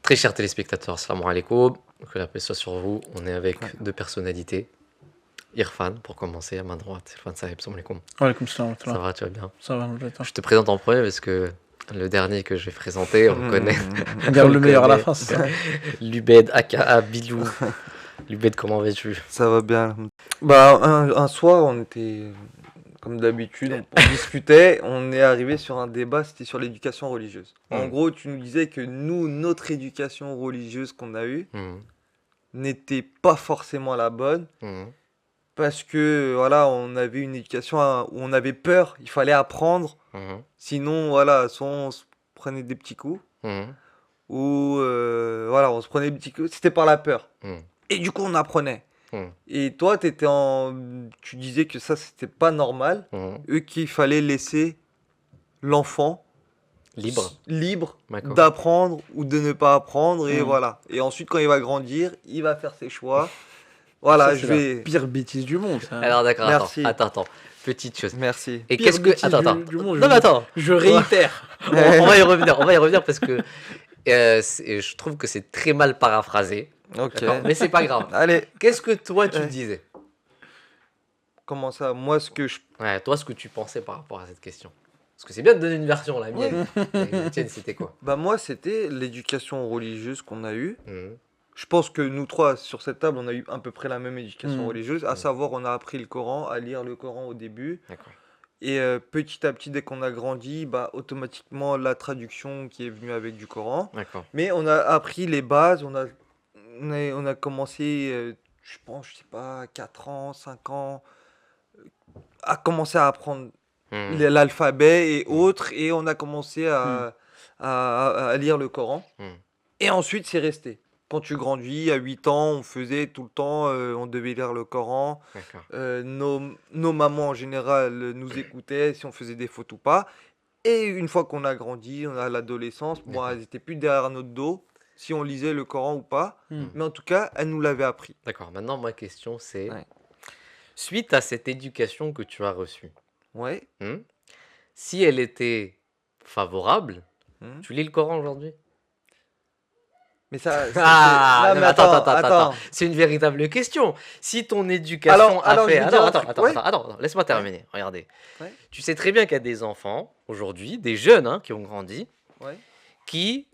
Très chers téléspectateurs, salam alaikum, que la paix soit sur vous. On est avec deux personnalités. Irfan, pour commencer, à ma droite. Irfan Sahib, salam alaikum. Wa alaikum salam. Ça va, tu vas bien? Ça va, toi. Je te présente en premier parce que le dernier que je vais présenter, on le connaît. On garde le meilleur à la fin, c'est ça. Lubed, aka Bilou. Lubed, comment vas-tu? Ça va bien. Bah, un soir, on était, comme d'habitude, on discutait, on est arrivé sur un débat, c'était sur l'éducation religieuse. En gros, tu nous disais que nous, notre éducation religieuse qu'on a eue n'était pas forcément la bonne, parce que, voilà, on avait une éducation où on avait peur, il fallait apprendre, sinon, voilà, soit on se prenait des petits coups, ou, voilà, on se prenait des petits coups, c'était par la peur. Et du coup, on apprenait. Et toi, tu disais que ça, c'était pas normal. Qu'il fallait laisser l'enfant libre d'apprendre ou de ne pas apprendre. Et voilà. Et ensuite, quand il va grandir, il va faire ses choix. Voilà, ça, c'est la pire bêtise du monde. Ça. Alors d'accord, Merci. attends. Petite chose. Merci. Et Pire qu'est-ce que... bêtise Attends. du monde, Non mais attends. Je réitère. On va y revenir parce que je trouve que c'est très mal paraphrasé. Ok. Mais c'est pas grave. Allez. Qu'est-ce que toi tu disais? Comment ça? Moi, ce que je... Ouais, toi, ce que tu pensais par rapport à cette question. Parce que c'est bien de donner une version, la mienne. La tienne, c'était quoi? Bah moi, c'était l'éducation religieuse qu'on a eue. Je pense que nous trois, sur cette table, on a eu à peu près la même éducation religieuse. À savoir, on a appris le Coran, à lire le Coran au début. D'accord. Et petit à petit, dès qu'on a grandi, bah, automatiquement, la traduction qui est venue avec du Coran. D'accord. Mais on a appris les bases, on a commencé, je pense, je sais pas, 4 ans, 5 ans, à commencer à apprendre l'alphabet et autres. Et on a commencé à lire le Coran. Et ensuite, c'est resté. Quand tu grandis, à 8 ans, on faisait tout le temps, on devait lire le Coran. Nos mamans, en général, nous écoutaient si on faisait des fautes ou pas. Et une fois qu'on a grandi, on a l'adolescence, bon, elles n'étaient plus derrière notre dos, si on lisait le Coran ou pas. Mais en tout cas, elles nous l'avaient appris. D'accord. Maintenant, ma question, c'est... Suite à cette éducation que tu as reçue, si elle était favorable, tu lis le Coran aujourd'hui? Mais ça... Non, mais attends. C'est une véritable question. Si ton éducation a fait... Attends, laisse-moi terminer. Regardez. Tu sais très bien qu'il y a des enfants, aujourd'hui, des jeunes qui ont grandi, qui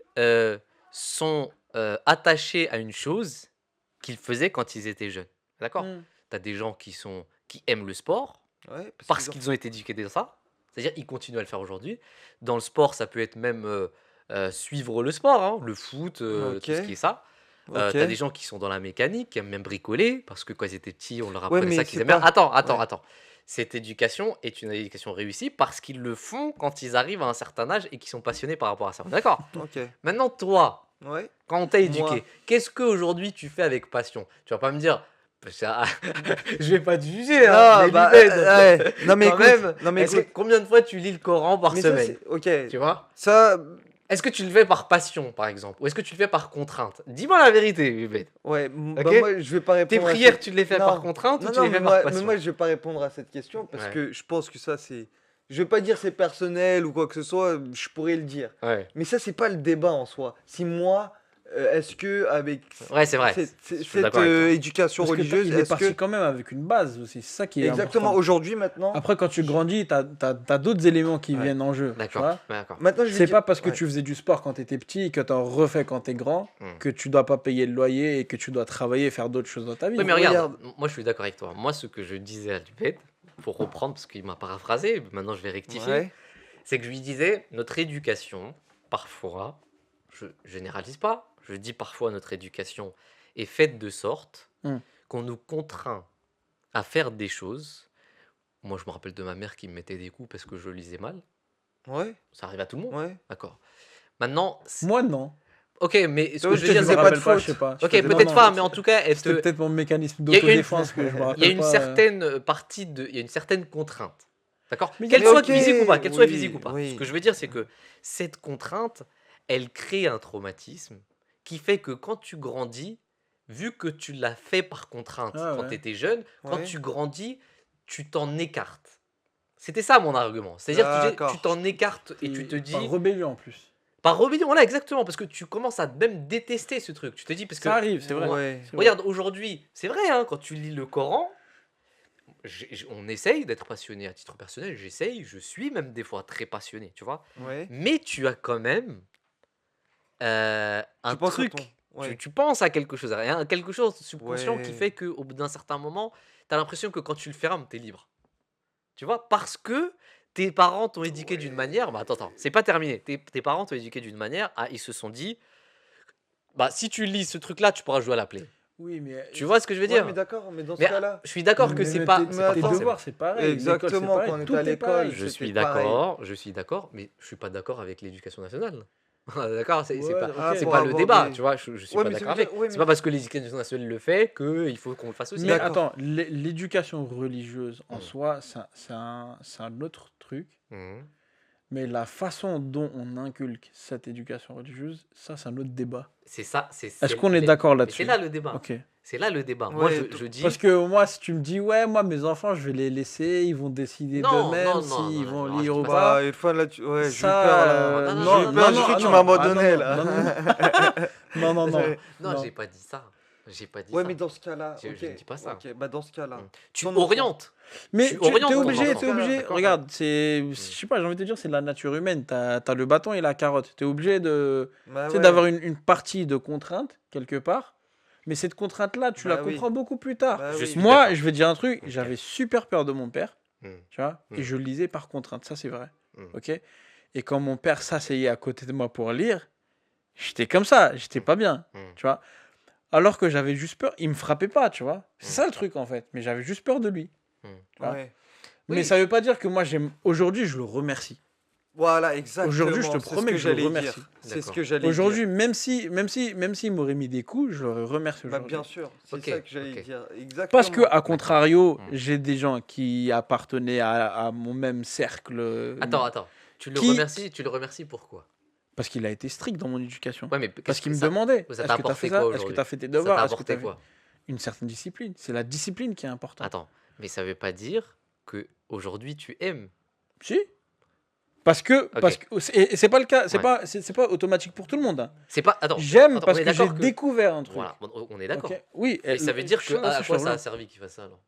sont attachés à une chose qu'ils faisaient quand ils étaient jeunes. D'accord? Tu as des gens qui aiment le sport, parce qu'ils ont été éduqués dans ça. C'est-à-dire qu'ils continuent à le faire aujourd'hui. Dans le sport, ça peut être même... suivre le sport, le foot, tout ce qui est ça. T'as des gens qui sont dans la mécanique, qui aiment même bricoler, parce que quand ils étaient petits, on leur apprenait ça qu'ils aimaient. Attends. Cette éducation est une éducation réussie parce qu'ils le font quand ils arrivent à un certain âge et qu'ils sont passionnés par rapport à ça. D'accord? Maintenant, toi, quand on t'a éduqué, qu'est-ce qu'aujourd'hui tu fais avec passion? Tu vas pas me dire... je vais pas te juger, non mais écoute, combien de fois tu lis le Coran par semaine? Tu vois ça. Est-ce que tu le fais par passion, par exemple, ou est-ce que tu le fais par contrainte? Dis-moi la vérité, Hubert. Moi je vais pas répondre. Tes prières, tu les fais par contrainte ou tu les fais par passion? Mais moi je vais pas répondre à cette question parce que je pense que ça c'est... Je vais pas dire c'est personnel ou quoi que ce soit, je pourrais le dire. Mais ça c'est pas le débat en soi. Si moi... est-ce que avec c'est vrai. cette éducation religieuse, il est parti quand même avec une base aussi, c'est ça qui est exactement important. Aujourd'hui maintenant. Après quand tu grandis, t'as d'autres éléments qui viennent en jeu. D'accord. Maintenant c'est pas parce que tu faisais du sport quand t'étais petit et que t'en refais quand t'es grand que tu dois pas payer le loyer et que tu dois travailler et faire d'autres choses dans ta vie. Oui, mais regarde, moi je suis d'accord avec toi. Moi ce que je disais à Lubed, pour reprendre parce qu'il m'a paraphrasé, maintenant je vais rectifier, c'est que je lui disais notre éducation, parfois, je généralise pas. Je dis parfois notre éducation est faite de sorte qu'on nous contraint à faire des choses. Moi, je me rappelle de ma mère qui me mettait des coups parce que je lisais mal. Ça arrive à tout le monde. D'accord. Maintenant... Moi, non. Ok, mais ce que je veux dire, c'est pas de faute. Je sais pas. Ok, peut-être pas, mais en tout cas... C'était peut-être mon mécanisme d'autodéfense que je me rappelle pas. Il y a une certaine partie il y a une certaine contrainte. D'accord? Qu'elle soit physique ou pas. Ce que je veux dire, c'est que cette contrainte, elle crée un traumatisme qui fait que quand tu grandis, vu que tu l'as fait par contrainte quand tu étais jeune, quand tu grandis, tu t'en écartes. C'était ça mon argument. C'est-à-dire que tu t'en écartes et tu te dis... Par rébellion en plus. Par rébellion, voilà, exactement, parce que tu commences à même détester ce truc. Tu te dis, parce que, Ça arrive, c'est vrai. Ouais. C'est vrai. regarde, aujourd'hui, c'est vrai, hein, quand tu lis le Coran, on essaye d'être passionné à titre personnel, j'essaye, je suis même des fois très passionné, tu vois. Ouais. Mais tu as quand même un Tu penses à truc, ton. Ouais. tu penses à quelque chose, quelque chose de subconscient qui Ouais. fait qu'au bout d'un certain moment, tu as l'impression que quand tu le fermes, tu es libre. Tu vois, parce que tes parents t'ont éduqué d'une manière. Bah attends, c'est pas terminé. Tes parents t'ont éduqué d'une manière. Ils se sont dit, bah si tu lis ce truc-là, tu pourras jouer à la play. Oui, mais Tu vois ce que je veux Ouais, dire? mais d'accord, mais dans ce Mais cas-là. je suis d'accord que c'est mais pas, tes- c'est pas tes tes forcément. devoirs, c'est pareil. L'école, c'est Exactement, pareil. quand on était Tout à est pareil. l'école, Je suis c'était pareil. d'accord, mais je suis pas d'accord avec l'éducation nationale. D'accord, c'est Ouais, pas, ok. c'est pour pas le avoir débat, des- tu vois. Je suis Ouais, pas mais ça d'accord veut avec. dire- ouais, C'est mais- pas parce que l'éducation nationale le fait qu'il faut qu'on le fasse aussi. Mais D'accord. attends, l'éducation religieuse en Mm. soi, c'est un autre truc. Mhm. Mais la façon dont on inculque cette éducation religieuse, ça, c'est un autre débat. C'est ça, Est-ce qu'on est d'accord mais là-dessus? c'est là le débat. Ok. C'est là le débat. Moi, Ouais, je dis. Parce que moi, si tu me dis, ouais, moi, mes enfants, je vais les laisser, ils vont décider Non, d'eux-mêmes non, non, s'ils non, vont non, lire je ou dis pas pas. Bah, une fois là, ouais, j'ai eu Ça, peur là. Non, non, J'ai eu non, peur, non, j'ai cru non, que tu non, m'abandonnais non, là. non, non, non, Non, non. j'ai pas dit ça. J'ai pas dit Ouais, ça. mais dans ce cas-là, Je ok. ne dis pas ça. Ok, bah dans ce cas-là. Mm. Tu Ton enfant. orientes. Mais Tu tu orientes es ton obligé, enfant. t'es obligé. D'accord, Regarde, je sais pas, j'ai envie de te dire, c'est de la nature humaine. T'as le bâton et la carotte. T'es obligé de, Bah tu sais, ouais. d'avoir une partie de contrainte quelque part. Mais cette contrainte-là, tu la Bah oui. comprends beaucoup plus tard. Bah Je oui. suis Moi, d'accord. je vais te dire un truc, Ok. j'avais super peur de mon père, Mm. tu vois, Mm. et je lisais par contrainte, ça c'est vrai. Mm. Ok. Et quand mon père s'asseyait à côté de moi pour lire, j'étais comme ça, j'étais pas bien, Mm. tu vois. Alors que j'avais juste peur, il me frappait pas, tu vois. C'est Mm. ça le truc en fait, mais j'avais juste peur de lui. Mm. Tu vois. Ouais. Mais Oui. ça veut pas dire que moi j'aime. Aujourd'hui, je le remercie. Voilà, exactement. Aujourd'hui, je te c'est ce promets que je le j'allais remercie. dire. C'est ce D'accord. que j'allais dire. Aujourd'hui, même s'il m'aurait mis des coups, je l'aurais remercié Bah aujourd'hui. bien sûr, c'est Ok, ça que j'allais ok. dire. Exactement. Parce que, à contrario, Mm. j'ai des gens qui appartenaient à mon même cercle. Attends. Tu le remercies pourquoi? Parce qu'il a été strict dans mon éducation. Ouais, mais Parce qu'il me ça, demandait, ça est-ce t'a que tu as apporté fait ça? quoi Est-ce que aujourd'hui? tu as fait tes Ça t'a devoirs? Est-ce que apporté tu quoi? une certaine discipline? C'est la discipline qui est importante. Attends, mais ça veut pas dire que aujourd'hui tu aimes. Si. Parce que, et c'est pas le cas, Ouais. c'est pas automatique pour tout le monde, hein. C'est pas. Attends. J'aime attends, parce on est que j'ai d'accord découvert un truc. Voilà, on est d'accord. Ok. Oui. Mais ça veut dire que à quoi ça a servi qu'il fasse ça alors?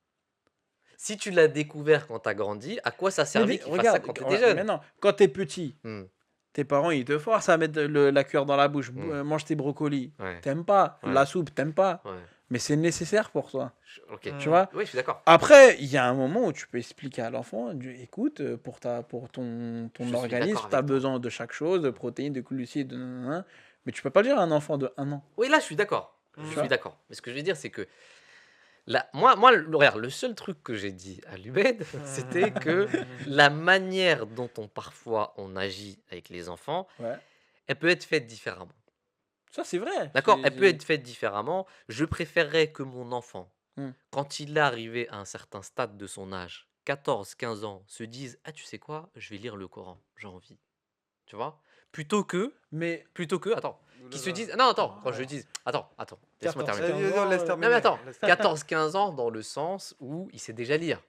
Si tu l'as découvert quand t'as grandi, à quoi ça a servi qu'il fasse ça quand t'étais jeune? Maintenant, quand t'es petit, Hmm, tes parents ils te forcent à mettre la cuillère dans la bouche, Mm. mange tes brocolis. Ouais, T'aimes pas Ouais. la soupe, t'aimes pas, ouais. mais c'est nécessaire pour toi. Ok. Mm. Tu vois. Oui, je suis d'accord. Après, il y a un moment où tu peux expliquer à l'enfant, écoute, pour ton Je suis organisme, d'accord tu as avec toi. besoin de chaque chose, de protéines, de glucides, nanana. Mais tu peux pas le dire à un enfant de 1 an. Oui, là, je suis d'accord. Je Tu suis vois d'accord. Mais ce que je veux dire, c'est que là, moi, regarde, le seul truc que j'ai dit à Lubed, c'était que la manière dont parfois on agit avec les enfants, Ouais. elle peut être faite différemment. Ça, c'est vrai. D'accord? C'est- Elle peut être faite différemment. Je préférerais que mon enfant, Hmm. quand il est arrivé à un certain stade de son âge, 14, 15 ans, se dise: Ah, tu sais quoi? Je vais lire le Coran. J'ai envie. Tu vois? Plutôt que, Mais attends, qui se disent. Non, attends, quand je dis. Attends, laisse-moi 14, terminer. 15 ans, Laisse euh, terminer. Non, mais attends, laisse terminer. 14-15 ans dans le sens où il sait déjà lire.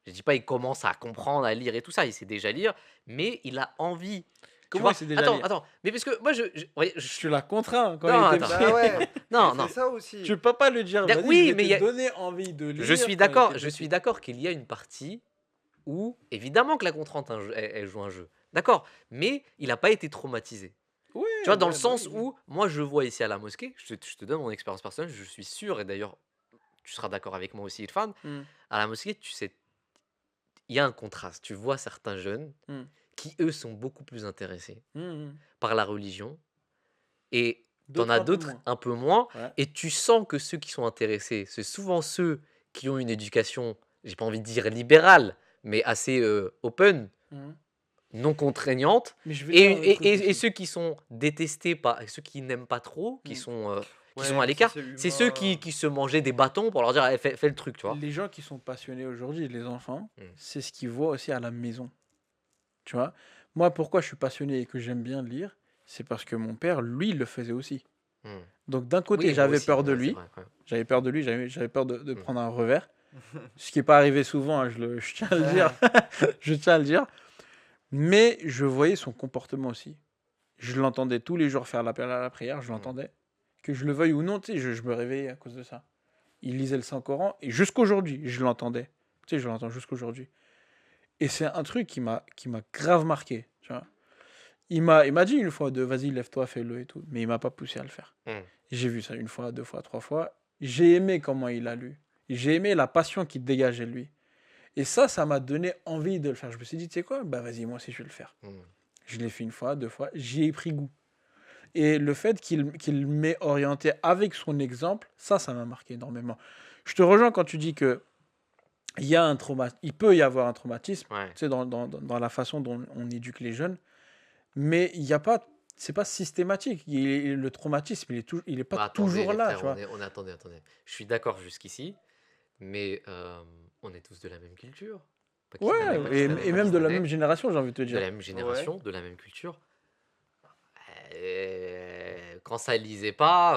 Je dis pas il commence à comprendre, à lire et tout ça, il sait déjà lire, mais il a envie. Tu comment vois? il sait déjà Attends, lire attends, mais parce que moi Tu l'as contraint quand Non, il était attends. petit. Bah ouais. non, C'est non. ça aussi. Tu peux pas lui dire, Da- vas-y, oui, je vais mais te il y a- donner envie de lire. Je suis quand il d'accord, était je petit. suis d'accord qu'il y a une partie où évidemment que la contrainte elle joue un jeu. D'accord, mais il n'a pas été traumatisé. Oui, Tu vois, dans ouais, le bah sens oui. où moi je vois ici à la mosquée, je te donne mon expérience personnelle, je suis sûr, et d'ailleurs tu seras d'accord avec moi aussi, Irfan, Hmm. à la mosquée, tu sais, il y a un contraste. Tu vois certains jeunes Hmm. qui, eux, sont beaucoup plus intéressés Hmm. par la religion et t'en D'autres as un peu d'autres moins. un peu moins. Ouais. Et tu sens que ceux qui sont intéressés, c'est souvent ceux qui ont une éducation, j'ai pas envie de dire libérale, mais assez open, Hmm. non contraignante. Mais je vais dire un autre truc Et aussi. ceux qui sont détestés, ceux qui n'aiment pas trop, qui Mm. sont Ouais, à mais l'écart, ça, c'est ceux humain. qui se mangeaient des bâtons pour leur dire: Eh, fais le truc, tu vois. Les gens qui sont passionnés aujourd'hui, les enfants, Mm. c'est ce qu'ils voient aussi à la maison. Tu vois? Moi, pourquoi je suis passionné et que j'aime bien lire, c'est parce que mon père, lui, il le faisait aussi. Mm. Donc d'un côté, Oui, moi j'avais aussi, peur de ouais, c'est lui. vrai, ouais. J'avais peur de lui, j'avais peur de Mm. prendre un revers. Ce qui n'est pas arrivé souvent, hein, je tiens à le dire. Je tiens à le dire. Mais je voyais son comportement aussi. Je l'entendais tous les jours faire l'appel à la prière, je l'entendais. Que je le veuille ou non, tu sais, je me réveillais à cause de ça. Il lisait le Saint-Coran et jusqu'aujourd'hui, je l'entendais. Tu sais, je l'entends jusqu'aujourd'hui. Et c'est un truc qui m'a grave marqué, tu vois. Il m'a dit une fois vas-y, lève-toi, fais-le et tout. Mais il m'a pas poussé à le faire. J'ai vu ça une fois, 2 fois, 3 fois. J'ai aimé comment il a lu. J'ai aimé la passion qu'il dégageait de lui. Et ça m'a donné envie de le faire. Je me suis dit, tu sais quoi, bah vas-y, moi aussi je vais le faire. Je l'ai fait 1 fois, 2 fois, j'y ai pris goût. Et le fait qu'il m'ait orienté avec son exemple, ça m'a marqué énormément. Je te rejoins quand tu dis que il peut y avoir un traumatisme, tu sais, dans la façon dont on éduque les jeunes, mais c'est pas systématique. Le traumatisme, il est pas toujours là, tu vois. Attendez. Je suis d'accord jusqu'ici, mais on est tous de la même culture. Ouais, et même de la même génération, j'ai envie de te dire. De la même génération, de la même culture. Quand ça lisait pas,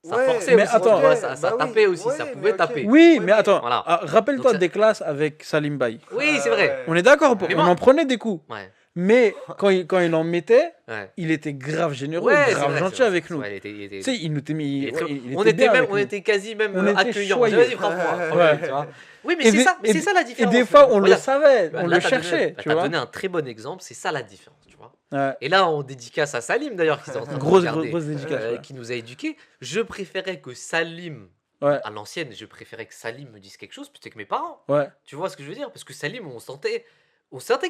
ça forçait mais aussi, attends, tu vois, ça tapait aussi, ça pouvait taper. Oui, mais attends, Voilà. rappelle-toi Donc des classes avec Salim Baye. Oui, c'est vrai. On est d'accord, Mais on en prenait des coups. Ouais. Mais quand il en mettait, Ouais. il était grave généreux, Ouais, c'est grave vrai, gentil c'est vrai, avec c'est nous. vrai, Tu sais, il nous était mis. il était très- il on était était bien même, avec on nous. était quasi même On était accueillants. choyés. Vas-y, frappe-moi. Ouais. Tu vois. Oui, mais Et c'est des- ça, mais et c'est des- ça la Et différence. des fois, on le Regarde, savait, là, on là, le t'as cherchait, tu t'as vois. donné un très bon exemple, c'est ça la différence, tu vois. Ouais. Et là, on dédicace à Salim d'ailleurs, qui est en train de Grosse regarder, dédicace. Ouais. qui nous a éduqués. Je préférais que Salim, Ouais. à l'ancienne, je préférais que Salim me dise quelque chose plutôt que mes parents. Ouais. Tu vois ce que je veux dire? Parce que Salim, on sentait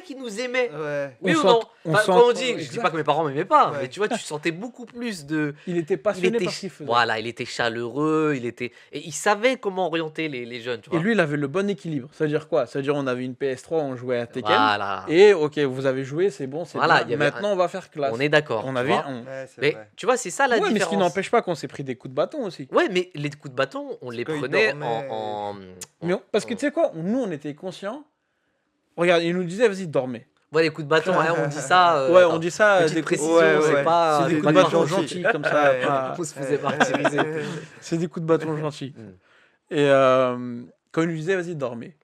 qu'il nous aimait. Ouais. Oui On ou sent- non? on Enfin, sent- quand on dit, je dis exact. pas que mes parents m'aimaient pas, Ouais. mais tu vois, tu sentais beaucoup plus de. Il était passionné par ce qu'il faisait. Voilà, il était chaleureux, et il savait comment orienter les jeunes, tu vois. Et lui, il avait le bon équilibre. C'est-à-dire quoi? C'est-à-dire on avait une PS3, on jouait à Tekken. Voilà. Et ok, vous avez joué, c'est bon, c'est Voilà, bien. il y avait Maintenant, on va faire classe. On est d'accord. On tu avait. vois. Ouais, c'est Mais vrai. tu vois, c'est ça la Ouais, mais ce différence. qui n'empêche pas qu'on s'est pris des coups de bâton aussi. Ouais, mais les coups de bâton, on les quand il prenait dormait. Parce que tu sais quoi, nous, on était conscients. Regarde, il nous disait, vas-y, dormez. Ouais, les coups de bâton, hein, on dit ça. Ouais, attends, on dit ça. petite des précision, ouais, c'est ouais. pas. C'est des c'est coups pas de bâton gentil. gentils, comme ça. Ouais. pas- On se faisait martyriser. C'est des coups de bâton gentils. Mm. Et quand il nous disait, vas-y, dormez.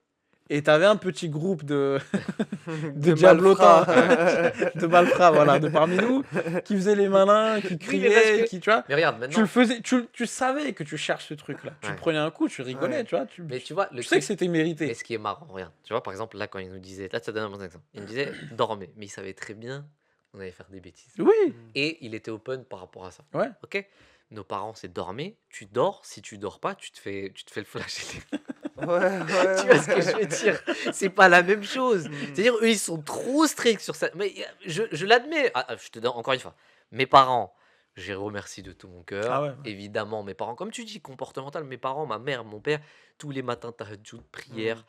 Et t'avais un petit groupe de diablotins, de malfrats, voilà, de parmi nous, qui faisaient les malins, qui Oui, mais criaient, parce que- qui, tu vois. Mais regarde, Tu maintenant. le faisais, tu savais que tu cherches ce truc-là. Tu Ouais. prenais un coup, tu rigolais, Ouais. tu vois. Mais tu vois, le Tu sais truc. que c'était Mais mérité. ce qui est marrant, regarde, tu vois, par exemple, là, quand il nous disait, là, ça donne un bon exemple. Il nous disait, dormez, mais il savait très bien qu'on allait faire des bêtises. Oui, Et il était open par rapport à ça. ouais. Ok? Nos parents, c'est dormez, tu dors, si tu dors pas, tu te fais le flageller. Ouais, Tu vois ce que je veux dire? C'est pas la même chose. C'est-à-dire, eux, ils sont trop stricts sur ça. Mais je l'admets. Je te donne encore une fois. Mes parents, je les remercie de tout mon cœur. Ah ouais. Évidemment, mes parents, comme tu dis, comportemental, mes parents, ma mère, mon père, tous les matins, tahajjud, prière,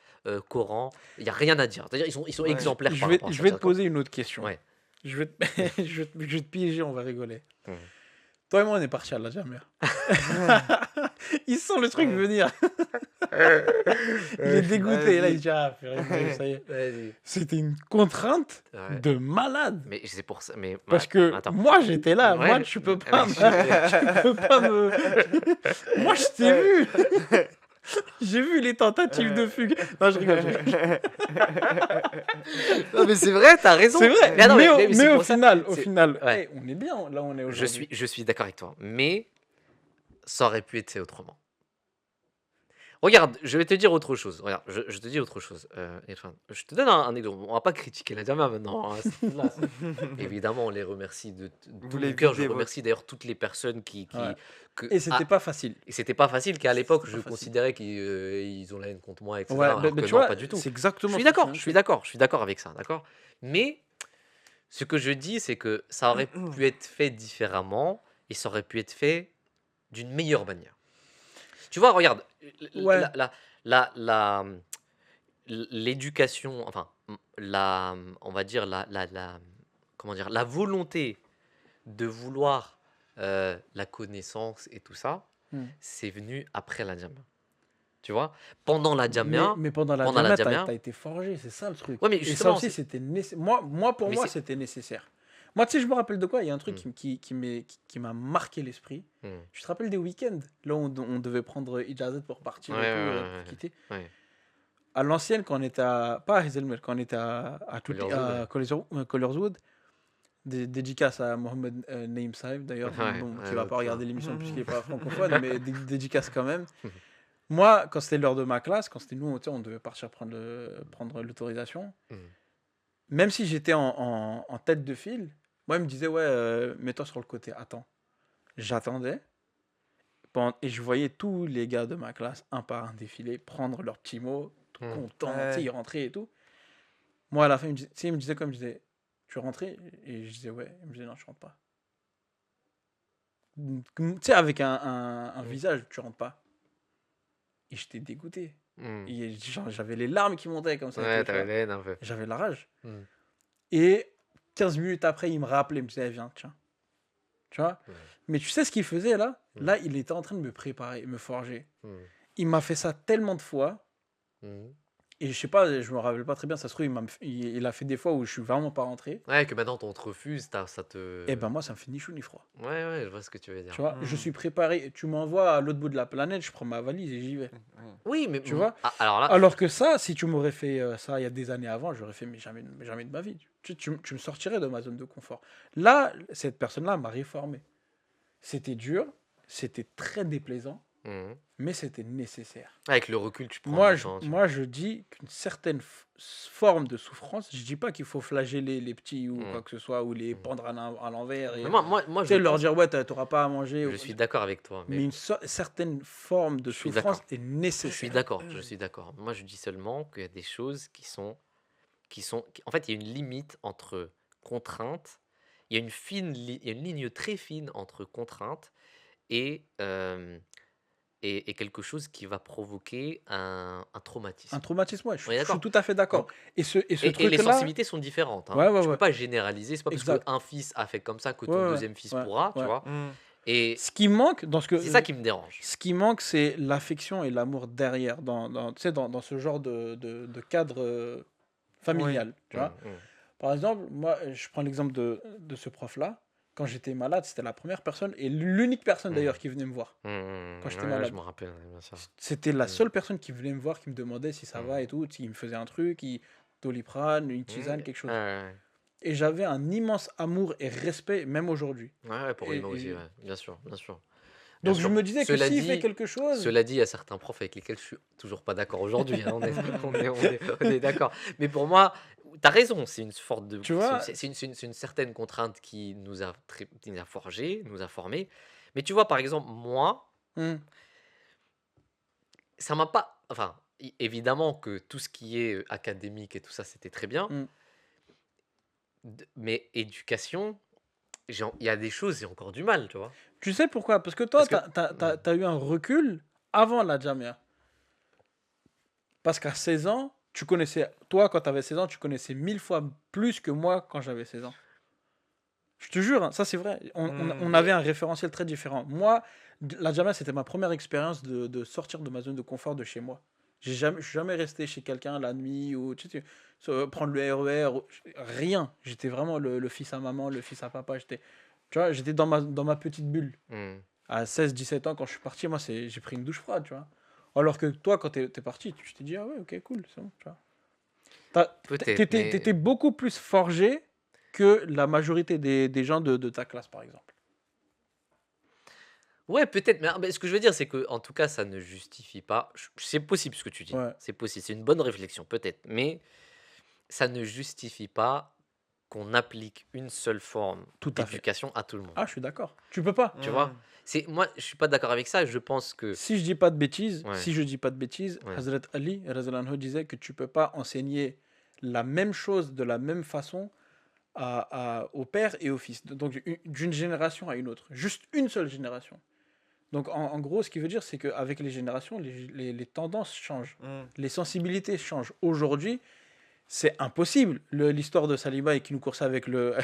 Coran, il n'y a rien à dire. C'est-à-dire, ils sont Ouais. exemplaires Je par vais, rapport à je ça, vais te d'accord? poser une autre question. Ouais. Je vais te, je vais te piéger, on va rigoler. Mhm. Toi et moi, on est partis à la Jamia. Il sent le truc Ouais. venir. Il est dégoûté. Vas-y. Là, il dit, ah, purée, ça y est. Vas-y. C'était une contrainte Ouais. de malade. Mais c'est pour ça. Mais, Parce ouais, que attends. moi, j'étais là. Ouais. Moi, tu peux pas, Mais- tu peux pas me... Moi, je t'ai vu. J'ai vu les tentatives de fugue. Non, je rigole. Non, mais c'est vrai, t'as raison. C'est vrai. Mais, attends, mais c'est au pour ça- final, c'est- ouais. hey, on est bien là où on est aujourd'hui. Je suis d'accord avec toi. Mais ça aurait pu être fait autrement. Regarde, je vais te dire autre chose. Regarde, je te dis autre chose. Irfan. Je te donne un exemple. On va pas critiquer la Jamia maintenant. Hein. Évidemment, on les remercie de Vous tout les mon cœur. Je videz, remercie d'ailleurs toutes les personnes qui Ouais. que- Et c'était pas facile. et c'était pas facile, qu'à l'époque, C'était je pas facile. considérais qu'ils ont la haine contre moi, etc. Ouais, alors mais que tu non, vois, pas du tout. c'est Je exactement. suis ce que d'accord, tu je viens suis de d'accord, je suis d'accord avec ça, d'accord. Mais ce que je dis, c'est que ça aurait pu être fait différemment et ça aurait pu être fait d'une meilleure manière. Tu vois, regarde, Ouais. l'éducation, enfin, on va dire comment dire, la volonté de vouloir la connaissance et tout ça, c'est venu après la Jamia. Tu vois, pendant la Jamia. Mais pendant la pendant la Jamia, Jamia- t'as été forgé, c'est ça le truc. Ouais, mais Et ça justement, aussi, c'était nécessaire. Pour Mais moi, c'est- c'était nécessaire. Moi, tu sais, je me rappelle de quoi? Il y a un truc Mm. qui m'a marqué l'esprit. Hmm. Tu te rappelles des week-ends? Là, on devait prendre Ijazat pour partir et Ouais, tout, ouais, pour ouais, quitter. ouais. À l'ancienne, quand on était à... Pas à Hazelmere, quand on était à Collierswood, Colliers-Wood, Dédicace à Mohamed Naïm Saïf, d'ailleurs, Ouais, bon, qui ouais, va pas l'autre là. regarder l'émission puisqu'il est pas francophone, mais dédicace quand même. Moi, quand c'était l'heure de ma classe, quand c'était nous, tu sais, on devait partir prendre l'autorisation, Mhm. même si j'étais en tête de file, moi, il me disait, ouais, mets-toi sur le côté, attends. J'attendais, et je voyais tous les gars de ma classe, un par un, défiler, prendre leurs petits mots, tout Mhm. contents, tu sais, Ouais. ils rentraient et tout. Moi, à la fin, il me disait comme, je disais, tu es rentré? Et je disais, ouais. Il me disait, non, je rentre pas. Tu sais, avec un Mhm. visage, tu rentres pas. Et j'étais dégoûté. Mhm. Et genre, j'avais les larmes qui montaient comme ça et Ouais, tout, tu t'avais vois. la haine un peu. J'avais la rage. Mhm. Et 15 minutes après, il me rappelait, il me disait, eh, viens, tiens. Tu vois? Ouais. Mais tu sais ce qu'il faisait là? Mhm. Là, il était en train de me préparer, me forger. Mhm. Il m'a fait ça tellement de fois. Mhm. Et je sais pas, je me rappelle pas très bien, ça se trouve, il a fait des fois où je suis vraiment pas rentré. Ouais, que maintenant on te refuse, ça Et te. ben moi, ça me fait ni chaud ni froid. Ouais, ouais, je vois ce que tu veux Tu dire. vois, je Hmm. suis préparé. Tu m'envoies à l'autre bout de la planète, je prends ma valise et j'y vais. Ouais. Oui, mais Tu vois? ah, alors là, Alors que ça, si tu m'aurais fait ça il y a des années avant, j'aurais fait mais jamais de ma vie. Tu me sortirais de ma zone de confort. Là, cette personne-là m'a réformé. C'était dur, c'était très déplaisant, mhm. mais c'était nécessaire. Avec le recul, tu prends du temps, tu vois. Moi, je dis qu'une certaine forme de souffrance, je dis pas qu'il faut flageller les petits ou Mhm. quoi que ce soit, ou les Mhm. pendre à l'envers Mais et moi, tu je sais, leur pense, dire ouais, t'auras pas à manger. je suis d'accord avec toi, Mais mais une certaine forme de je suis souffrance d'accord. est Je suis nécessaire. d'accord, je suis d'accord. Moi, je dis seulement qu'il y a des choses en fait, il y a une limite entre contrainte, il y a une ligne très fine entre contrainte et, et quelque chose qui va provoquer un Un traumatisme. traumatisme, ouais, On est je suis d'accord? tout à fait d'accord. Donc, Et ce et les truc-là, sensibilités sont différentes, hein. ouais, ouais, Tu peux ouais, pas généraliser, c'est pas parce exact. qu'un fils a fait comme ça que Ouais, ton ouais, deuxième fils ouais, pourra, tu ouais. vois? Hmm. Et Ce qui manque dans c'est ça qui me dérange. ce qui manque, c'est l'affection et l'amour derrière, tu sais, dans ce genre de cadre Oui. familial, tu vois. Mmh. Par exemple, moi, je prends l'exemple de ce prof-là. Quand j'étais malade, c'était la première personne et l'unique personne Mmh. d'ailleurs qui venait me voir quand j'étais Ouais, je malade. me rappelle, ouais, bien sûr. C'était la Mmh. seule personne qui venait me voir, qui me demandait si ça va et Mmh. tout, s'il me faisait un truc, Doliprane, une Mmh. tisane, quelque Ouais, chose. ouais, Et j'avais un immense amour et respect, même aujourd'hui. ouais. Ouais, ouais, pour Rima aussi, Et ouais, bien sûr, bien sûr. Bien donc je sûr. me disais que s'il fait quelque chose, Cela dit, il y a certains profs avec lesquels je suis toujours pas d'accord aujourd'hui, hein, on est d'accord. Mais pour moi, tu as raison, c'est une sorte de, tu vois, c'est une certaine contrainte qui nous a forgés, nous a formés. Mais tu vois, par exemple, moi, hmm, ça m'a pas, enfin, évidemment que tout ce qui est académique et tout ça, c'était très bien. hmm. Mais éducation, il y a des choses, j'ai encore du mal, tu vois. Tu sais pourquoi? Parce que toi, Parce que, t'as eu un recul avant la Jamia. Parce qu'à 16 ans, toi, quand tu avais 16 ans, tu connaissais 1000 fois plus que moi quand j'avais 16 ans. Je te jure, hein, ça c'est vrai. On Hmm. avait un référentiel très différent. Moi, la Jamia, c'était ma première expérience de sortir de ma zone de confort de chez moi. Je suis jamais resté chez quelqu'un la nuit ou prendre le RER, rien. J'étais vraiment le fils à maman, le fils à papa. Tu vois, j'étais dans ma petite bulle. hmm, À 16 17 ans, quand je suis parti, moi, j'ai pris une douche froide, tu vois. Alors que toi, quand t'es parti, tu t'es dit, ah ouais, ok, cool, c'est bon, tu vois. peut-être, T'étais mais beaucoup plus forgé que la majorité des gens de ta classe, par exemple. ouais, peut-être. Mais ce que je veux dire, c'est que, en tout cas, ça ne justifie pas. C'est possible ce que tu dis. Ouais, C'est possible. C'est une bonne réflexion, peut-être. Mais ça ne justifie pas qu'on applique une seule forme tout à fait. d'éducation à tout le monde. Ah, je suis d'accord. Tu peux pas. Tu Hmm. vois? Moi, je suis pas d'accord avec ça. Je pense que. Si je dis pas de bêtises, Ouais, si je dis pas de bêtises, ouais. Hazrat Ali radhiyallahu anhu, disait que tu peux pas enseigner la même chose de la même façon au père et au fils. Donc d'une génération à une autre. Juste une seule génération. Donc en gros, ce qui veut dire, c'est qu'avec les générations, les tendances changent. Hmm. Les sensibilités changent. Aujourd'hui, c'est impossible. L'histoire de Saliba et qui nous coursait avec le...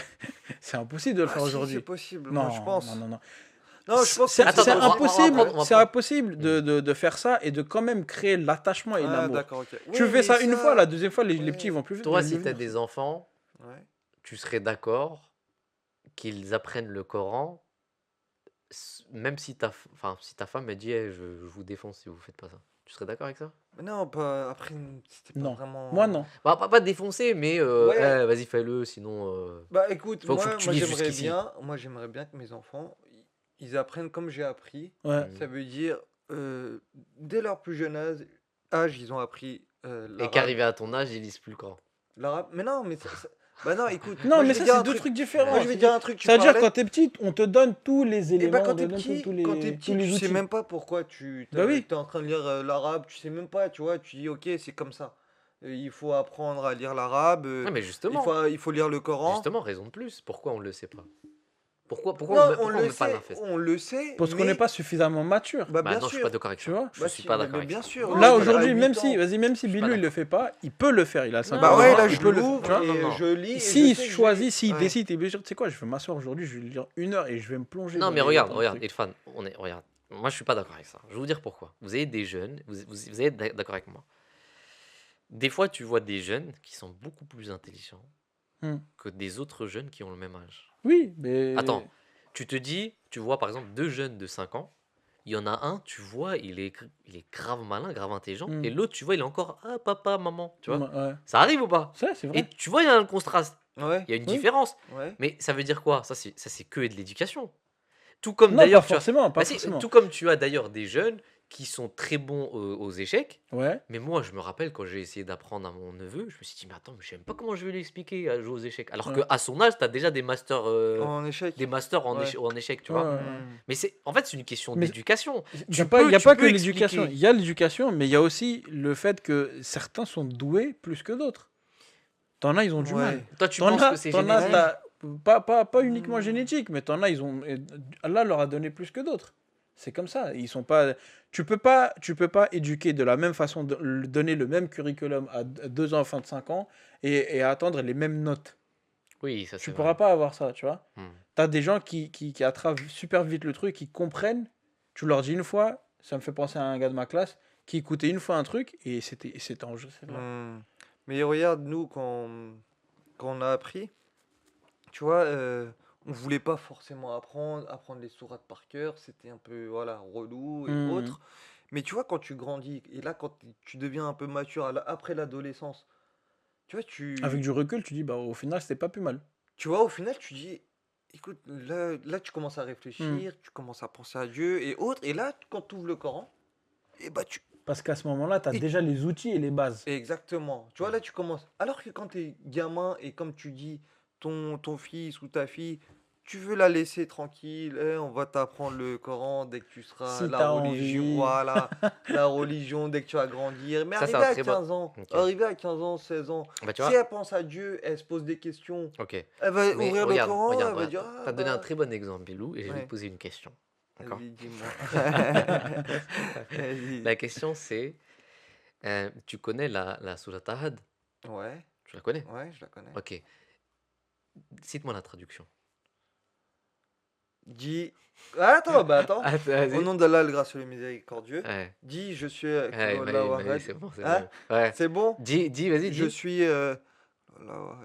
c'est impossible de le Ah faire si, c'est aujourd'hui. possible, moi je Non, pense. non, non, non. Non, je pense que C'est Attends, c'est c'est attends, possible. impossible, on va c'est prendre. impossible de faire ça et de quand même créer l'attachement et Ah l'amour. d'accord, ok. Tu Oui, fais mais ça une fois, la ça... deuxième fois, les petits Ouais, vont plus Toi, le si tu as venir. des enfants, ouais. tu serais d'accord qu'ils apprennent le Coran, même si si ta femme elle dit, eh, je vous défends si vous faites pas ça. Tu serais d'accord avec ça? Mais non, pas, après, c'était pas Non. vraiment. Moi, non. Bah, pas défoncer, mais Ouais. vas-y, fais-le, sinon Bah écoute, faut que tu lises jusqu'ici. moi j'aimerais bien que mes enfants, ils apprennent comme j'ai appris. Ouais. Ça veut dire, dès leur plus jeune âge, ils ont appris Et l'arabe. qu'arrivé à ton âge, ils lisent plus le Coran. L'arabe, mais non, mais bah non, écoute, Non, moi je mais vais ça, dire c'est un deux truc. trucs différents. Moi je vais dire un truc, tu C'est-à-dire, parlais. quand t'es petit, on te donne tous les Et éléments, bah quand on te t'es donne petit, tous tu les sais outils. même pas pourquoi tu Bah oui. es en train de lire l'arabe, tu sais même pas, tu vois, tu dis ok, c'est comme ça. Il faut apprendre à lire l'arabe, Ouais, mais justement, il faut lire le Coran. raison de plus. Pourquoi on le sait pas? Pourquoi Non, on met pas l'infest? on le sait, Parce qu'on n'est mais pas suffisamment mature. bah Bah bien non, je suis sûr. pas d'accord avec Tu ça. vois? Je Bah suis si, pas mais d'accord avec bien ça. sûr. Non, Là, Là, je suis pas aujourd'hui, d'accord. même 8 si, ans. vas-y, même si suis pas Bilou, il le d'accord. fait pas, il peut le faire. Il a 5 Bah ans. ouais, non, là non, je il peut le l'ouvre faire. Tu vois? non, et non. je lis et je S'il sais que choisit, s'il ouais. décide, il veut dire, tu sais quoi, je vais m'asseoir aujourd'hui, je vais lire 1 heure et je vais me plonger Non, dans mais dans regarde, le truc. Irfan, regarde. Moi, je suis pas d'accord avec ça. Je vais vous dire pourquoi. Vous avez des jeunes, vous êtes d'accord avec moi. Des fois, tu vois des jeunes qui sont beaucoup plus intelligents Hmm. que des autres jeunes qui ont le même âge. Oui, mais. Attends, tu vois par exemple deux jeunes de 5 ans, il y en a un, tu vois, il est grave malin, grave intelligent, et Hmm. l'autre, tu vois, il est encore, ah, papa, maman, tu vois. Ouais. Ça arrive ou pas? Ça, c'est Et vrai. tu vois, il y a un contraste, Ouais, il y a une Oui. différence. ouais. Mais ça veut dire quoi? Ça, c'est que de l'éducation. Tout comme Non, pas d'ailleurs, tu as, forcément, pas bah si, forcément. tout comme tu as d'ailleurs des jeunes qui sont très bons aux échecs. Ouais. Mais moi, je me rappelle quand j'ai essayé d'apprendre à mon neveu, je me suis dit, mais attends, mais je sais même pas comment je vais lui expliquer à jouer aux échecs. Alors Ouais. qu'à son âge, tu as déjà des masters, En échec. Ouais. en échecs, tu Ouais, vois. ouais. Mais en fait, c'est une question Mais d'éducation. il Tu n'y a tu pas que peux l'éducation. expliquer. Il y a l'éducation, mais il y a aussi le fait que certains sont doués plus que d'autres. T'en as, ils ont du mal. Ouais. Toi, tu T'en penses as, que c'est t'en as, génétique? pas uniquement génétique, mais t'en as, Allah leur a donné plus que d'autres. C'est comme ça. Ils sont pas. Tu peux pas éduquer de la même façon, donner le même curriculum à 2 enfants de 5 ans et attendre les mêmes notes. Oui, ça Tu c'est pourras vrai. pas avoir ça, tu vois. Hmm. T'as des gens qui attrapent super vite le truc, qui comprennent. Tu leur dis une fois, ça me fait penser à un gars de ma classe qui écoutait une fois un truc et c'était en jeu, c'est là. Mais regarde, nous, quand on a appris, tu vois, on voulait pas forcément apprendre les sourates par cœur, c'était un peu, voilà, relou et Hmm. autres. Mais tu vois, quand tu grandis, et là, quand tu deviens un peu mature après l'adolescence, tu vois, Avec du recul, tu dis, bah au final, c'était pas plus mal. tu vois, au final, tu dis, écoute, là, tu commences à Hmm. réfléchir, tu commences à penser à Dieu et autres. Et là, quand tu ouvres le Coran, et bah, Parce qu'à ce moment-là, tu as Et- déjà les outils et les bases. Exactement. Tu vois, là, tu commences. Alors que quand tu es gamin et comme tu dis, ton fils ou ta fille, tu veux la laisser tranquille, on va t'apprendre le Coran dès que tu seras Si la t'as religion, envie. voilà, la religion dès que tu vas grandir. Mais Ça, c'est arrivé un à très bon. 15 ans, Ok. arrivé à 15 ans, 16 ans, Bah, tu si vois, elle pense à Dieu, elle se pose des questions, ok. elle va Mais ouvrir le regarde, Coran, elle va regarde, dire, t'as donné un bah, très bon exemple, Bilou, et je vais ouais. te poser une question. D'accord? Vas-y, dis-moi. Vas-y. La question c'est, tu connais la sourate Ahad? Ouais, Tu la connais? ouais, je la connais. Ok. Cite-moi la traduction. Dis. Ah, attends, bah attends. Ah, Au vas-y. nom d'Allah, le gracieux, le miséricordieux. Ouais. Dis, je suis. Ouais, Allahu vas-y, Ahad. c'est bon, c'est Hein bon. Ouais. C'est bon Dis, vas-y, Je dis. suis.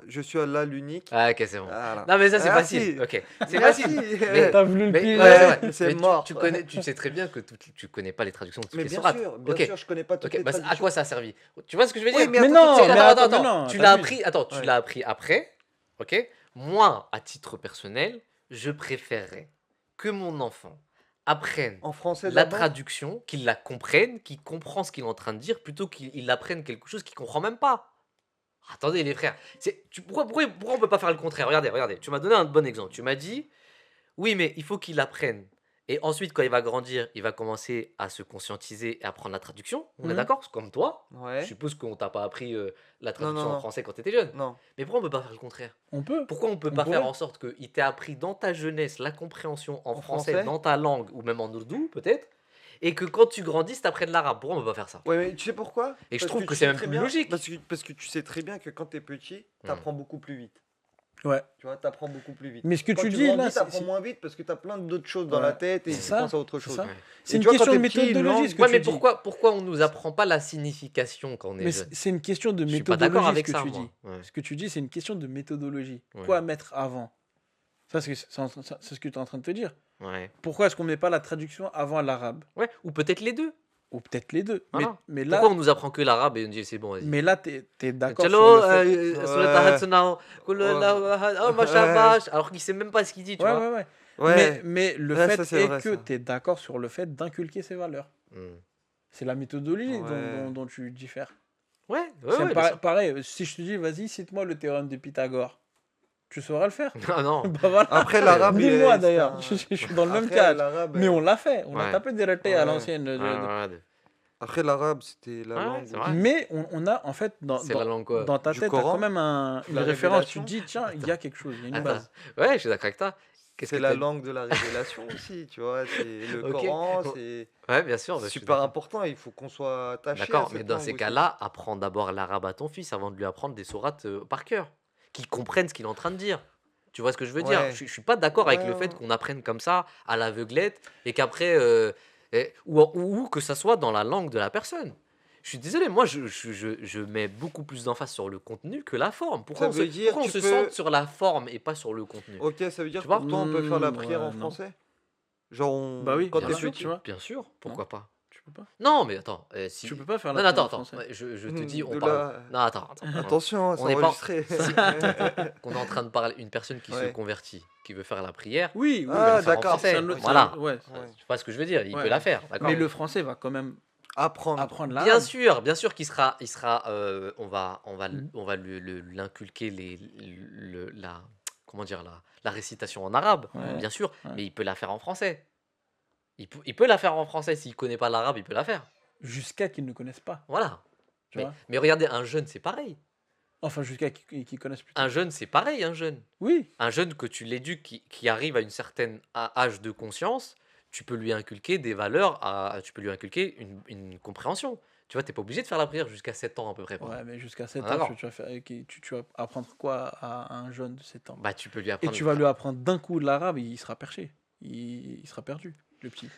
Je suis Allah l'unique. Ah, ok, c'est bon. Voilà. Non, mais ça, c'est Merci. facile. Ok, c'est Merci. facile. Mais, T'as voulu le mais, piler. ouais, c'est vrai. C'est Mais mort. tu sais très bien que tu connais pas les traductions de toutes Mais les bien sourates. sûr, Ok, je connais pas toutes ok. les Bah, à traductions. quoi ça a servi? Tu vois ce que je veux Oui, dire? mais Mais attends, non, Tu sais, mais attends, attends, mais non, tu t'abuses. l'as appris. Attends, tu Ouais. l'as appris après. Ok. Moi, à titre personnel, je préférerais que mon enfant apprenne En français la d'abord. traduction, qu'il la comprenne, qu'il comprend ce qu'il est en train de dire, plutôt qu'il apprenne quelque chose qu'il comprend même pas. Attendez les frères, pourquoi on peut pas faire le contraire? Regardez, tu m'as donné un bon exemple. Tu m'as dit, oui mais il faut qu'il apprenne. Et ensuite quand il va grandir, il va commencer à se conscientiser et apprendre la traduction. On est d'accord? C'est comme toi. Je Ouais. suppose qu'on t'a pas appris la Non, traduction non, en non. français quand tu étais jeune. Non. Mais pourquoi on peut pas faire le contraire? On peut. Pourquoi on peut On pas faire pourrait. en sorte qu'il t'ait appris dans ta jeunesse la compréhension en En français, français dans ta langue, ou même en ourdou peut-être, et que quand tu grandisses, t'apprennes l'arabe? Pourquoi on peut pas faire ça? Ouais, mais tu sais pourquoi Et je Parce trouve tu que sais c'est même très plus bien- logique. Parce que tu sais très bien que quand t'es petit, t'apprends beaucoup plus vite. Ouais. Tu vois, t'apprends beaucoup plus vite. Mais ce que Quand tu tu dis grandis, là, t'apprends moins vite parce que t'as plein d'autres choses dans la Ouais. tête et C'est tu ça, penses à autre c'est chose. ça. Ouais. C'est Et une tu vois, quand question de t'es petit, une méthodologie, langue- ce que Ouais, tu mais dis. pourquoi on nous apprend pas la signification quand on est Mais jeune? c'est une question de Je suis pas d'accord méthodologie, ce avec que ça, tu moi. dis. Ouais. Ce que tu dis, c'est une question de méthodologie. Ouais. Quoi mettre avant? Ça, c'est ce que tu es en train de te dire. Ouais. Pourquoi est-ce qu'on met pas la traduction avant l'arabe? Ouais, ou peut-être les deux. Ou peut-être les deux. Voilà. Mais Pourquoi là, on nous apprend que l'arabe et on dit c'est bon, vas-y. mais là, t'es d'accord sur Tchalo, le fait. oh, machabash, alors qu'il sait même pas ce qu'il dit, tu Ouais, vois. ouais, ouais. Ouais, Mais le ouais, fait ça c'est est vrai que ça. tu es d'accord sur le fait d'inculquer ces valeurs. Hmm. C'est la méthodologie Ouais. dont tu diffères. Ouais, C'est bien sûr. pareil, si je te dis, vas-y, cite-moi le théorème de Pythagore, tu sauras le faire. Ah non. Bah voilà. Après l'arabe, Ni moi c'est d'ailleurs, un- je suis dans le même Après cadre. l'arabe, Mais on l'a fait, on a Ouais. tapé des ratés à Ouais. l'ancienne. Après l'arabe, c'était la Ouais, langue c'est où- vrai. Mais on a en fait, C'est la langue quoi? dans ta Du tête, t'as Coran, quand même une la référence. Tu révélation. te dis, tiens, il y a quelque chose, il y a une Attends. base. Ouais, je suis d'accord avec toi. Qu'est-ce C'est que la t'as- langue de la révélation aussi, tu vois. C'est le Ok. Coran, Bon. c'est Ouais, bien sûr. je suis super d'accord. important. Il faut qu'on soit attaché à D'accord, mais cette dans langue ces aussi. cas-là, apprends d'abord l'arabe à ton fils avant de lui apprendre des sourates par cœur. Qu'il comprenne ce qu'il est en train de dire. Tu vois ce que je veux dire? Ouais. Je suis pas d'accord avec le Ouais, fait ouais. qu'on apprenne comme ça, à l'aveuglette, et qu'après. Ou que ça soit dans la langue de la personne. Je suis désolé, moi je mets beaucoup plus d'emphase sur le contenu que la forme. Pourquoi Ça on se, veut dire pourquoi on tu se peux- centre sur la forme et pas sur le contenu? Ok, ça veut dire Tu que vois? pour toi, on peut faire la prière en non. français? Genre, Bah oui, quand Bien t'es sûr, petit? bien sûr, pourquoi pas? Tu peux pas. Non, mais attends, si. Tu peux pas faire Non, la non, prière attends, en attends. français. Je te dis, on De parle. la- Non, attends. Attention, On c'est n'est pas- enregistré. On est en train de parler une personne qui se Ouais. convertit, qui veut faire la prière. Oui, oui. il peut Ah, la faire en d'accord. français. C'est un autre- Voilà. ouais. Ouais. Tu vois ce que je veux dire? Il Ouais, peut la ouais. faire, d'accord? Mais le français va quand même Apprendre. apprendre Bien l'arabe. sûr qu'il sera, on va Mm. l'inculquer comment dire, la récitation en arabe, Ouais. bien sûr, Ouais. mais il peut la faire en français. Il peut la faire en français, s'il connaît pas l'arabe, il peut la faire. Jusqu'à qu'ils ne connaissent pas. Voilà. Tu vois. Mais regardez, un jeune, c'est pareil. Enfin, jusqu'à qu'ils connaissent plutôt. Un jeune, c'est pareil, un jeune. Oui. Un jeune que tu l'éduques, qui arrive à une certaine âge de conscience, tu peux lui inculquer des valeurs, tu peux lui inculquer une compréhension. Tu vois, t'es pas obligé de faire la prière jusqu'à 7 ans à peu près. par Ouais, exemple. mais jusqu'à 7 Ah, ans, d'accord. tu vas apprendre quoi à un jeune de 7 ans? Bah, tu peux lui Et apprendre. tu vas lui apprendre d'un coup l'arabe, il sera perché. Il sera perdu, le petit.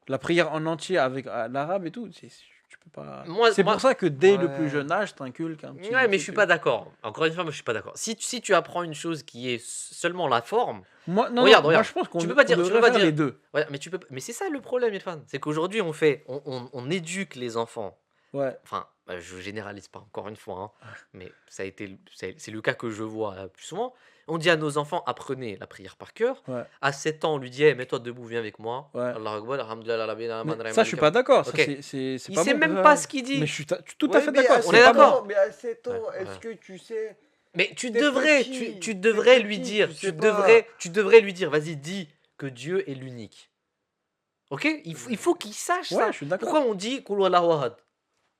La prière en entier avec l'arabe et tout, tu peux pas. C'est Moi- pour ça que dès le Ouais. plus jeune âge, t'inculques un petit. Ouais, mais je suis truc. pas d'accord. Encore une fois, moi, je suis pas d'accord. Si tu apprends une chose qui est seulement la forme, Moi, non, Regarde, moi regarde. je pense qu'on Tu peux pas dire- on tu devrait peux pas faire dire- les deux. ouais, mais c'est ça le problème, Irfan. C'est qu'aujourd'hui, on éduque les enfants. Ouais. Enfin, je généralise pas encore une fois, hein, mais c'est le cas que je vois le plus souvent. On dit à nos enfants, apprenez la prière par cœur. Ouais. À 7 ans, on lui dit, hey, mets-toi debout, viens avec moi. Ouais. Allahu Akbar, alhamdulillah, la bina, Mais man, ça, je suis pas d'accord. Ça, Ok. c'est Il pas sait bon. même Ouais. pas ce qu'il dit. Mais je suis tout à Ouais, fait mais d'accord. à On c'est est pas sept d'accord. ans, mais à 7 ans, Ouais, est-ce ouais. que tu sais. Mais tu T'es devrais, petit, tu t'es devrais lui petit, dire, tu sais pas. tu devrais lui dire, vas-y, dis que Dieu est l'unique. Ok? Il faut qu'il sache Ouais, ça. je suis d'accord. Pourquoi on dit Qul Huwallahu ahad?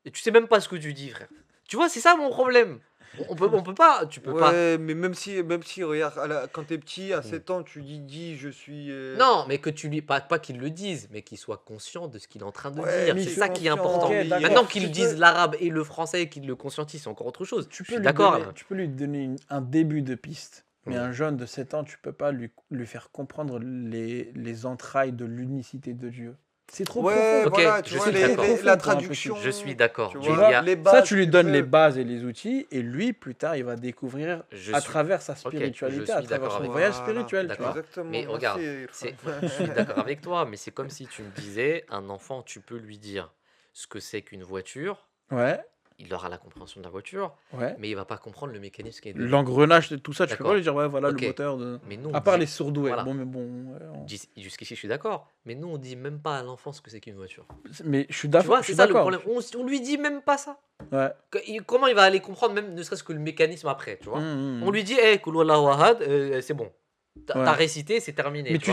Et tu sais même pas ce que tu dis, frère. Tu vois, c'est ça mon problème. On peut pas, tu peux pas. Ouais, mais même si regarde, quand t'es petit, à 7 ans, tu dis je suis. Non, mais que tu lui, pas qu'il le dise, mais qu'il soit conscient de ce qu'il est en train de Ouais, dire. mais C'est il ça fait qui est conscient. important. Ok, d'accord. Maintenant Tu qu'il peux- dise l'arabe et le français et qu'il le conscientise, c'est encore autre chose. Tu Je peux suis lui d'accord. donner, tu peux lui donner un début de piste. Mais Mm. un jeune de 7 ans, tu peux pas lui faire comprendre les entrailles de l'unicité de Dieu. C'est trop Ouais, Ok, voilà, tu je vois, suis d'accord. Profond la pour un petit. traduction. Je suis d'accord. tu Il vois, y a- les profond. Ça, bases, tu lui donnes peux. les bases et les outils, et lui, plus tard, il va découvrir Je à suis- travers sa je spiritualité, à suis travers d'accord son avec voyage toi. spirituel, tu D'accord. vois. Exactement. Mais regarde, merci, je suis d'accord avec toi, mais c'est comme si tu me disais, un enfant, tu peux lui dire ce que c'est qu'une voiture, Ouais, il aura la compréhension de la voiture, ouais. mais il va pas comprendre le mécanisme qui est derrière. L'engrenage, tout ça, tu peux D'accord. pas lui dire, ouais, voilà Ok. le moteur de. Mais nous, À on part dit- les sourdoués. voilà. Bon, mais bon. Jusqu'ici, je suis d'accord, mais nous, on dit même pas à l'enfant ce que c'est qu'une voiture. Mais je suis Tu d'accord. vois, je c'est suis ça le d'accord. problème. On lui dit même pas ça. Ouais. Comment il va aller comprendre, même ne serait-ce que le mécanisme après, tu vois. Mmh. On lui dit, hey, Qul Huwallahu ahad, c'est bon. T'as Ouais. t'as récité, c'est terminé. Mais tu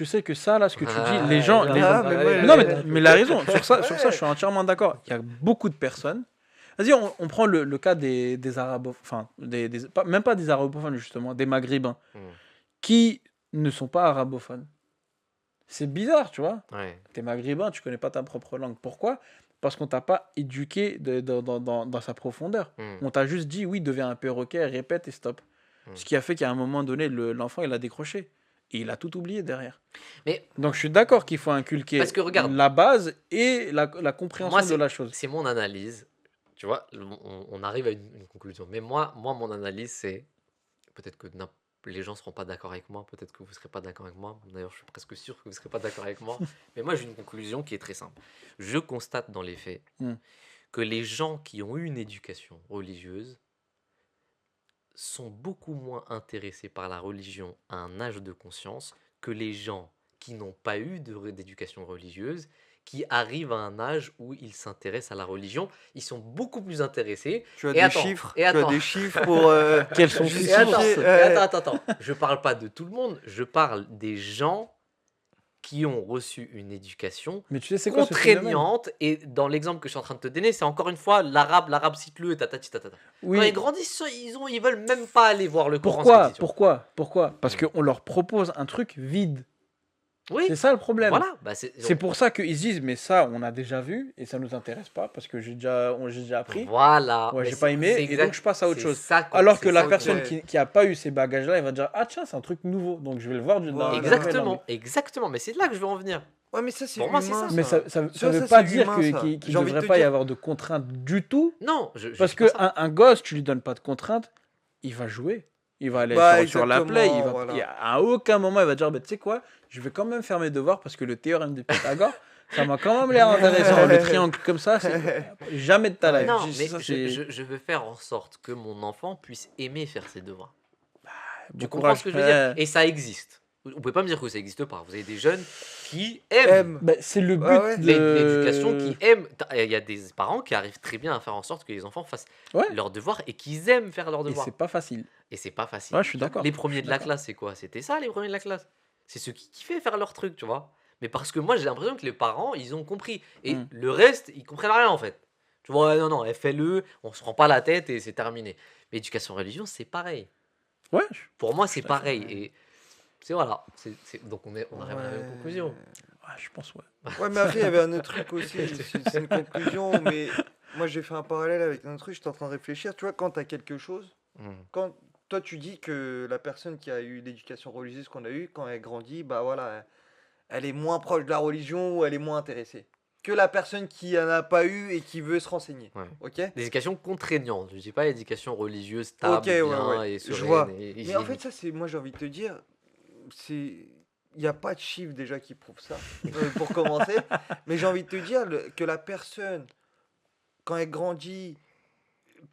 sais que ça, là, ce que tu dis, les Ah, gens. là, les Ah, gens- mais ouais, Non, ouais. mais il a raison. Sur ça, je suis entièrement d'accord. Il y a beaucoup de personnes. Vas-y, on prend le cas des arabophones. Enfin, même pas des arabophones, justement, des maghrébins, Hmm. qui ne sont pas arabophones. C'est bizarre, tu vois. Ouais. T'es maghrébin, tu connais pas ta propre langue. Pourquoi? Parce qu'on t'a pas éduqué dans sa profondeur. Hmm. On t'a juste dit, oui, deviens un perroquet, répète et stop. Hmm. Ce qui a fait qu'à un moment donné, l'enfant, il a décroché. Et il a tout oublié derrière. Mais Donc je suis d'accord qu'il faut inculquer Parce que regarde. la base et la compréhension Moi, de la chose. c'est mon analyse. Tu vois, on arrive à une conclusion. Mais moi, mon analyse, c'est peut-être que les gens ne seront pas d'accord avec moi, peut-être que vous ne serez pas d'accord avec moi. D'ailleurs, je suis presque sûr que vous ne serez pas d'accord avec moi. Mais moi, j'ai une conclusion qui est très simple. Je constate dans les faits que les gens qui ont eu une éducation religieuse sont beaucoup moins intéressés par la religion à un âge de conscience que les gens qui n'ont pas eu d'éducation religieuse, qui arrivent à un âge où ils s'intéressent à la religion. Ils sont beaucoup plus intéressés. Tu as Et des attends, chiffres, et tu as attends. des chiffres pour Quels sont justifier, ces Et attends. Je parle pas de tout le monde, je parle des gens qui ont reçu une éducation Mais tu sais, c'est quoi ce phénomène? contraignante. Et dans l'exemple que je suis en train de te donner, c'est encore une fois l'arabe cite-le et tatati tatata. Quand ils Oui. grandissent, ils veulent même pas aller voir le Coran. ce qu'ils disent. Pourquoi? Parce qu'on leur propose un truc vide. Oui, C'est ça le problème. voilà. C'est pour ça qu'ils se disent, mais ça, on a déjà vu et ça nous intéresse pas parce que j'ai déjà appris. Voilà. Ouais, Mais j'ai pas aimé c'est et exact- donc je passe à autre c'est chose. ça qu'on- Alors c'est que la ça personne que- qui a pas eu ces bagages-là, elle va dire, ah tiens, c'est un truc nouveau, donc je vais le voir d'une Voilà. Exactement. Mais c'est là que je veux en venir. Ouais, mais ça, c'est Pour moi, c'est humain, ça. Mais ça Ça, veut ça, pas c'est dire humain, ça. qu'il J'ai envie ne de devrait te pas y dire- avoir de contraintes du tout. Non, je Parce dis pas que ça. un gosse, tu lui donnes pas de contraintes, il va jouer. Il va aller Bah, sur la play. exactement, voilà. À aucun moment, il va dire, bah, tu sais quoi, je vais quand même faire mes devoirs parce que le théorème de Pythagore, ça m'a quand même l'air intéressant. Le triangle comme ça, c'est jamais de ta life. Non, Je- mais ça, c'est- je veux faire en sorte que mon enfant puisse aimer faire ses devoirs. bon Tu comprends courage. ce que je veux dire? Et ça existe. Vous pouvez pas me dire que ça n'existe pas. Vous avez des jeunes qui aiment M. Bah, c'est le but Ouais, ouais. de l'éducation, qui aiment. Il y a des parents qui arrivent très bien à faire en sorte que les enfants fassent Ouais. leurs devoirs et qu'ils aiment faire leurs Et devoirs. c'est pas facile. Et c'est pas facile. Ouais, je suis d'accord. Les premiers Je suis de la d'accord. classe, c'est quoi? C'était ça, les premiers de la classe. C'est ceux qui kiffaient faire leur truc, tu vois. Mais parce que moi, j'ai l'impression que les parents, ils ont compris. Et le reste, ils comprennent rien, en fait. Tu vois, ouais, non, fais-le, on se prend pas la tête et c'est terminé. Mais éducation religieuse, c'est pareil. Ouais. Pour moi, c'est d'accord, pareil. ouais. Et c'est voilà. Donc on arrive à la même Ouais. conclusion. Ouais, je pense, ouais. Ouais, mais après, il y avait un autre truc aussi. C'est une conclusion, mais moi, j'ai fait un parallèle avec un autre truc. J'étais en train de réfléchir. Tu vois, quand tu as quelque chose, quand toi, tu dis que la personne qui a eu l'éducation religieuse qu'on a eue, quand elle grandit, bah voilà, elle est moins proche de la religion ou elle est moins intéressée que la personne qui en a pas eu et qui veut se renseigner. Ouais. Ok? L'éducation contraignante. Je dis pas l'éducation religieuse stable, Ok, ouais, bien ouais. et Je sereine. vois. Et Mais en fait, ça, c'est, moi, j'ai envie de te dire, c'est, il n'y a pas de chiffre déjà qui prouve ça, pour commencer. Mais j'ai envie de te dire que la personne, quand elle grandit,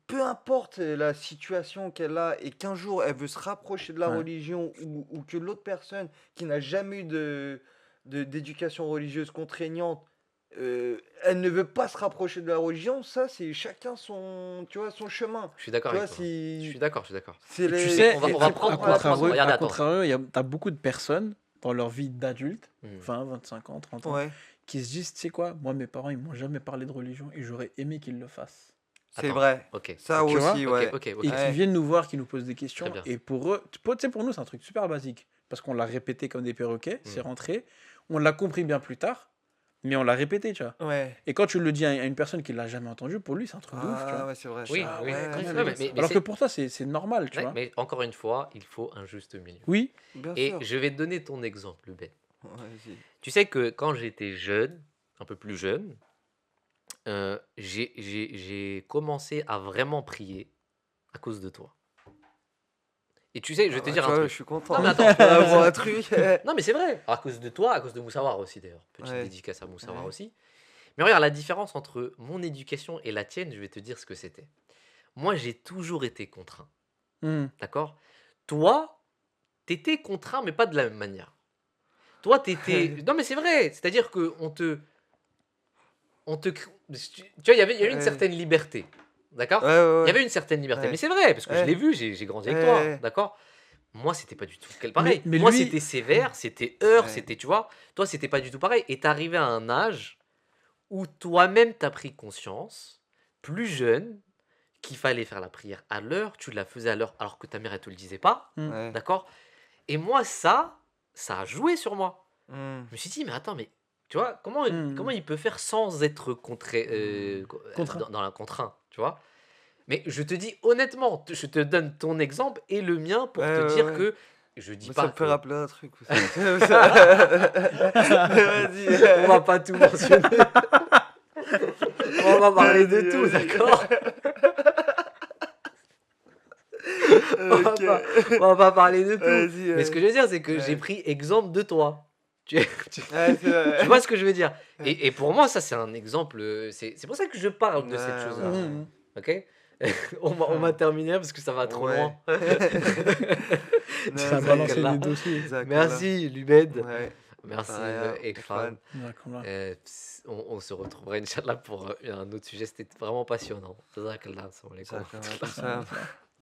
peu importe la situation qu'elle a, et qu'un jour elle veut se rapprocher de la Ouais. religion, ou que l'autre personne qui n'a jamais eu d'éducation religieuse contraignante, elle ne veut pas se rapprocher de la religion, ça c'est chacun son, tu vois, son chemin. je suis d'accord Tu avec vois, toi. Je si suis d'accord, je suis d'accord. c'est Et tu les- sais, on va prendre la France. Regarde, à attends. contrario, t'as beaucoup de personnes dans leur vie d'adulte, Hmm. 20, 25 ans, 30 ans, Ouais, qui se disent, tu sais quoi, moi mes parents ils m'ont jamais parlé de religion et j'aurais aimé qu'ils le fassent. c'est Attends. vrai. Ok. Ça Tu vois aussi, Ok, ouais. ok. Et Ouais. qui viennent nous voir, qui nous posent des questions. Très bien. Et pour eux, tu sais, pour nous c'est un truc super basique, parce qu'on l'a répété comme des perroquets, c'est Hmm. rentré, on l'a compris bien plus tard, mais on l'a répété, tu vois. Ouais. Et quand tu le dis à une personne qui l'a jamais entendu, pour lui c'est un truc de ouf, tu Ah vois. ouais, c'est vrai. Oui, ça. oui, Ouais, quand c'est même. vrai. mais Alors c'est- que pour toi c'est normal, tu Ouais, vois. mais encore une fois, il faut un juste milieu. Oui, Bien Et sûr. je vais te donner ton exemple, Ben. Vas-y. Tu sais que quand j'étais jeune, un peu plus jeune, j'ai commencé à vraiment prier à cause de toi. Et tu sais, je vais te Ah, dire tu un vois, truc. je suis content. Non, mais attends. Tu vas avoir un truc. Non, mais c'est vrai. À cause de toi, à cause de Moussawar aussi, d'ailleurs. Petite Ouais. dédicace à Moussawar Ouais. aussi. Mais regarde, la différence entre mon éducation et la tienne, je vais te dire ce que c'était. Moi, j'ai toujours été contraint. Hmm. D'accord? Toi, t'étais contraint, mais pas de la même manière. Toi, t'étais. Non, mais c'est vrai. C'est-à-dire que on te. Tu vois, il y avait une Ouais. certaine liberté. D'accord? Ouais, ouais, Il ouais. y avait une certaine liberté. Ouais. Mais c'est vrai, parce que je Ouais. l'ai vu, j'ai grandi avec Ouais, toi. ouais. D'accord? Moi, c'était pas du tout pareil. Mais Moi, lui- c'était sévère, c'était heure, Ouais. c'était, tu vois. Toi, c'était pas du tout pareil. Et t'es arrivé à un âge où toi-même, t'as pris conscience, plus jeune, qu'il fallait faire la prière à l'heure. Tu la faisais à l'heure alors que ta mère, elle te le disait pas. Ouais. D'accord? Et moi, ça a joué sur moi. Hmm. Je me suis dit, mais attends, mais tu vois, comment il peut faire sans être Contraint. dans la contraint, tu vois? Mais je te dis honnêtement, je te donne ton exemple et le mien pour Ouais, te ouais, dire ouais. que je dis Mais pas ça me fait que- rappeler un truc aussi. Vas-y. on va pas tout mentionner. On va parler de tout, Vas-y. d'accord? Ok. On va pas parler de tout. Vas-y, Mais ce que je veux dire, c'est que j'ai ouais. pris exemple de toi. Tu, tu- Ouais, c'est tu vrai. vois ce que je veux dire? Ouais. Et pour moi, ça, c'est un exemple. C'est pour ça que je parle de cette Ouais, chose-là. ouais, Mhm. Ok? On va terminer parce que ça va trop ouais. loin. Non, Ça a Zach balancé Jazakallah. les dossiers. Allah. Merci, Lumed. Ouais. Merci, Rien, Ekfan. Ekfan. Jazakallah. On se retrouvera, Inch'Allah, pour un autre sujet. C'était vraiment passionnant. Jazakallah. Assalamu alaikum. Jazakallah. Ça, ça.